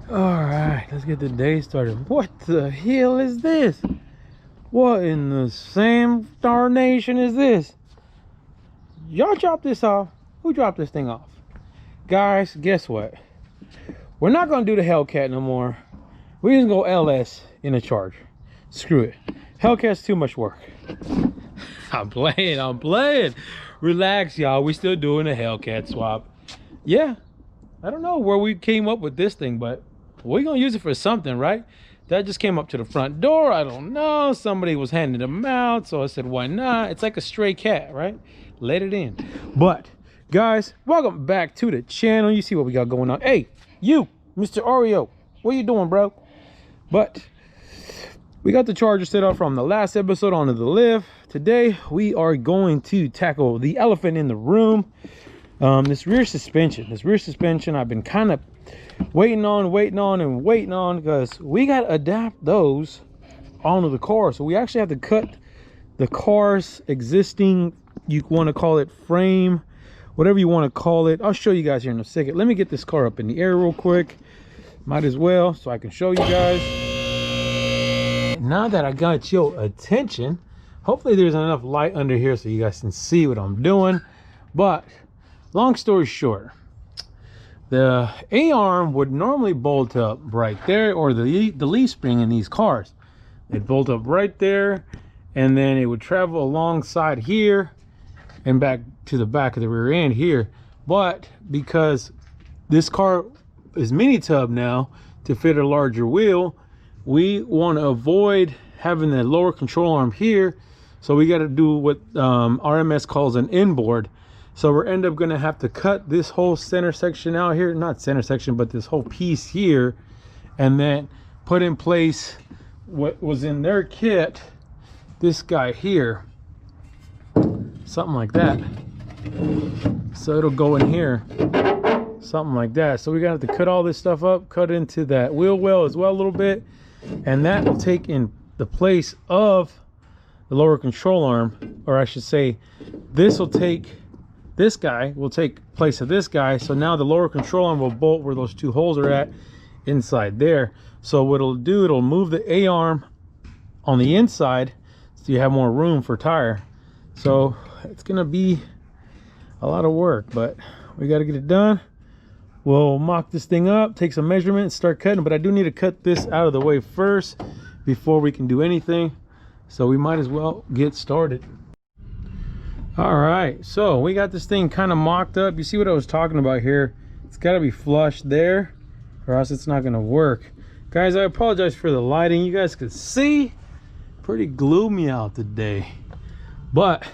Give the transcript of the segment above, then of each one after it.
All right, let's get the day started. What the hell is this? What in the same darnation is this? Y'all dropped this off? Who dropped this thing off? Guys, guess what? We're not gonna do the Hellcat no more. We're just gonna go LS in a Charger. Screw it. Hellcat's too much work. I'm playing. Relax, y'all. We still doing a Hellcat swap. Yeah, I don't know where we came up with this thing, but we're gonna use it for something, right? That just came up to the front door. I don't know. Somebody was handing them out, so I said, why not? It's like a stray cat, right? Let it in. But guys, welcome back to the channel. You see what we got going on. Hey, you, Mr. Oreo, what you doing, bro? But we got the Charger set up from the last episode onto the lift. Today we are going to tackle the elephant in the room. This rear suspension I've been kind of waiting on because we got to adapt those onto the car. So we actually have to cut the car's existing, you want to call it frame, whatever you want to call it. I'll show you guys here in a second. Let me get this car up in the air real quick. Might as well, so I can show you guys. Now that I got your attention, hopefully there's enough light under here so you guys can see what I'm doing. But long story short, the A-arm would normally bolt up right there, or the leaf spring in these cars. It'd bolt up right there, and then it would travel alongside here and back to the back of the rear end here. But because this car is mini tub now to fit a larger wheel, we want to avoid having the lower control arm here. So we got to do what RMS calls an inboard. So we're end up going to have to cut this whole center section out here, not center section, but this whole piece here, and then put in place what was in their kit, this guy here, something like that. So it'll go in here, something like that. So we're gonna have to cut all this stuff up, cut into that wheel well as well a little bit, and that will take in the place of the lower control arm, or I should say this guy will take place of this guy. So now the lower control arm will bolt where those two holes are at inside there. So what it'll do, it'll move the A-arm on the inside so you have more room for tire. So it's gonna be a lot of work, but we got to get it done. We'll mock this thing up, take some measurements, start cutting, but I do need to cut this out of the way first before we can do anything. So we might as well get started. All right, so we got this thing kind of mocked up. You see what I was talking about here? It's got to be flush there or else it's not going to work. Guys, I apologize for the lighting. You guys could see pretty gloomy out today, but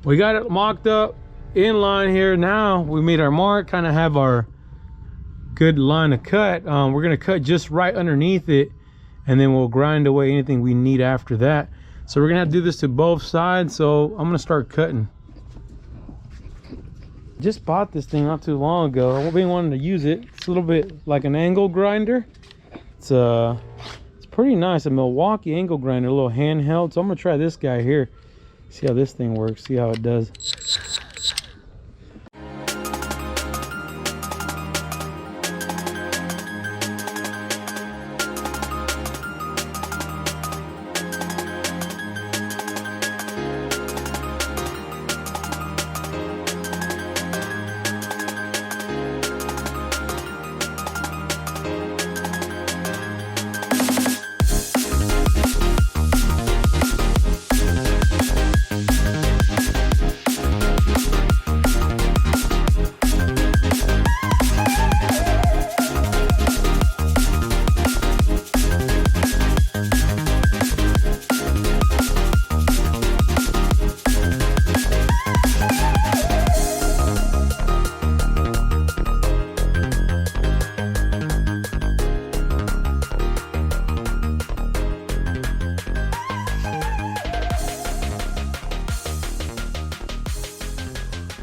we got it mocked up in line here. Now we made our mark, kind of have our good line to cut. We're going to cut just right underneath it, and then we'll grind away anything we need after that. So we're gonna have to do this to both sides. So I'm gonna start cutting. Just bought this thing not too long ago. I've been wanting to use it. It's a little bit like an angle grinder. It's pretty nice. A Milwaukee angle grinder, a little handheld. So I'm gonna try this guy here. See how this thing works. See how it does.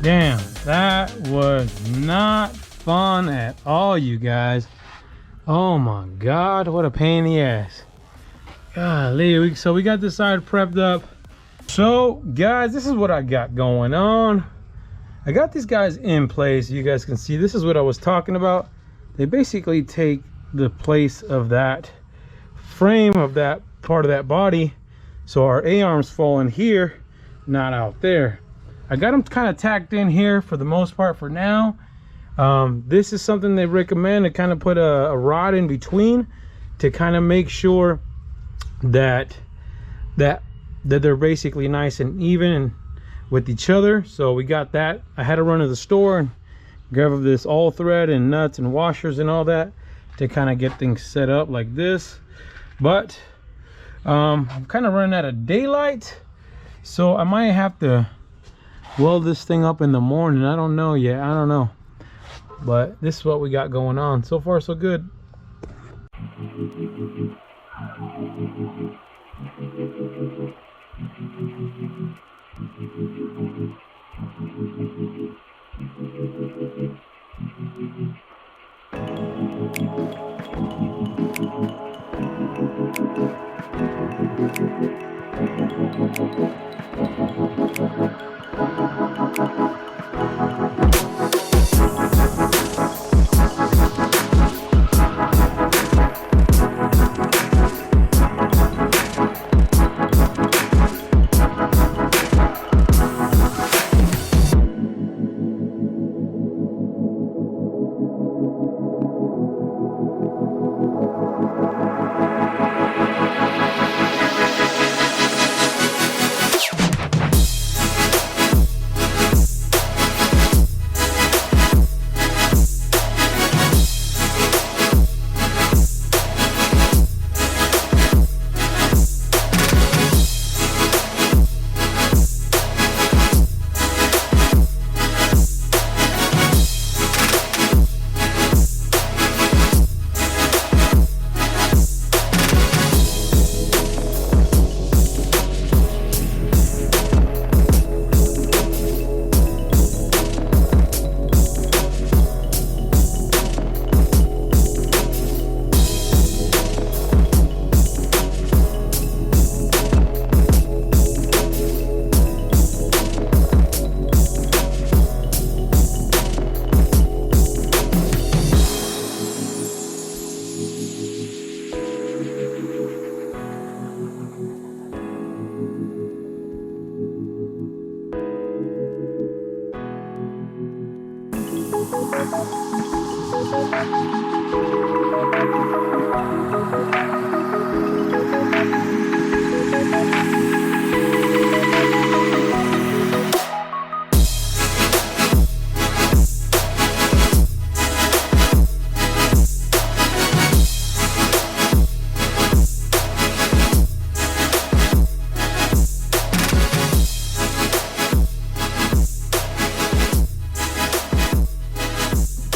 Damn, that was not fun at all, you guys. Oh my god, what a pain in the ass. Golly, so we got this side prepped up. So guys, this is what I got going on. I got these guys in place. You guys can see this is what I was talking about. They basically take the place of that frame of that part of that body, so our A-arms fall in here, not out there. I got them kind of tacked in here for the most part for now. This is something they recommend, to kind of put a rod in between to kind of make sure that they're basically nice and even with each other. So we got that. I had to run to the store and grab this all thread and nuts and washers and all that to kind of get things set up like this. But I'm kind of running out of daylight, so I might have to weld this thing up in the morning. I don't know yet. I don't know, but this is what we got going on. So far so good.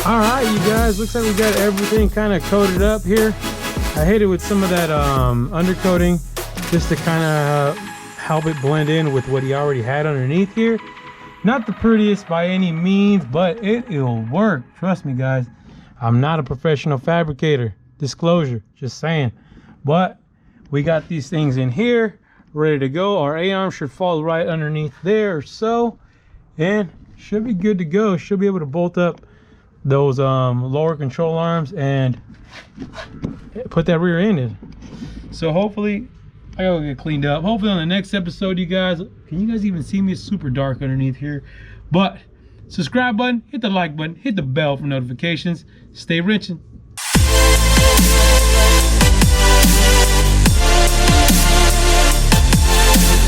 All right, you guys, looks like we got everything kind of coated up here. I hit it with some of that undercoating just to kind of help it blend in with what he already had underneath here. Not the prettiest by any means, but it'll work. Trust me, guys. I'm not a professional fabricator. Disclosure, just saying. But we got these things in here ready to go. Our A-arm should fall right underneath there or so, and should be good to go. Should be able to bolt up those lower control arms and put that rear end in. So hopefully I gotta get cleaned up. Hopefully on the next episode, you guys, can you guys even see me? It's super dark underneath here. But subscribe button, hit the like button, hit the bell for notifications. Stay wrenching.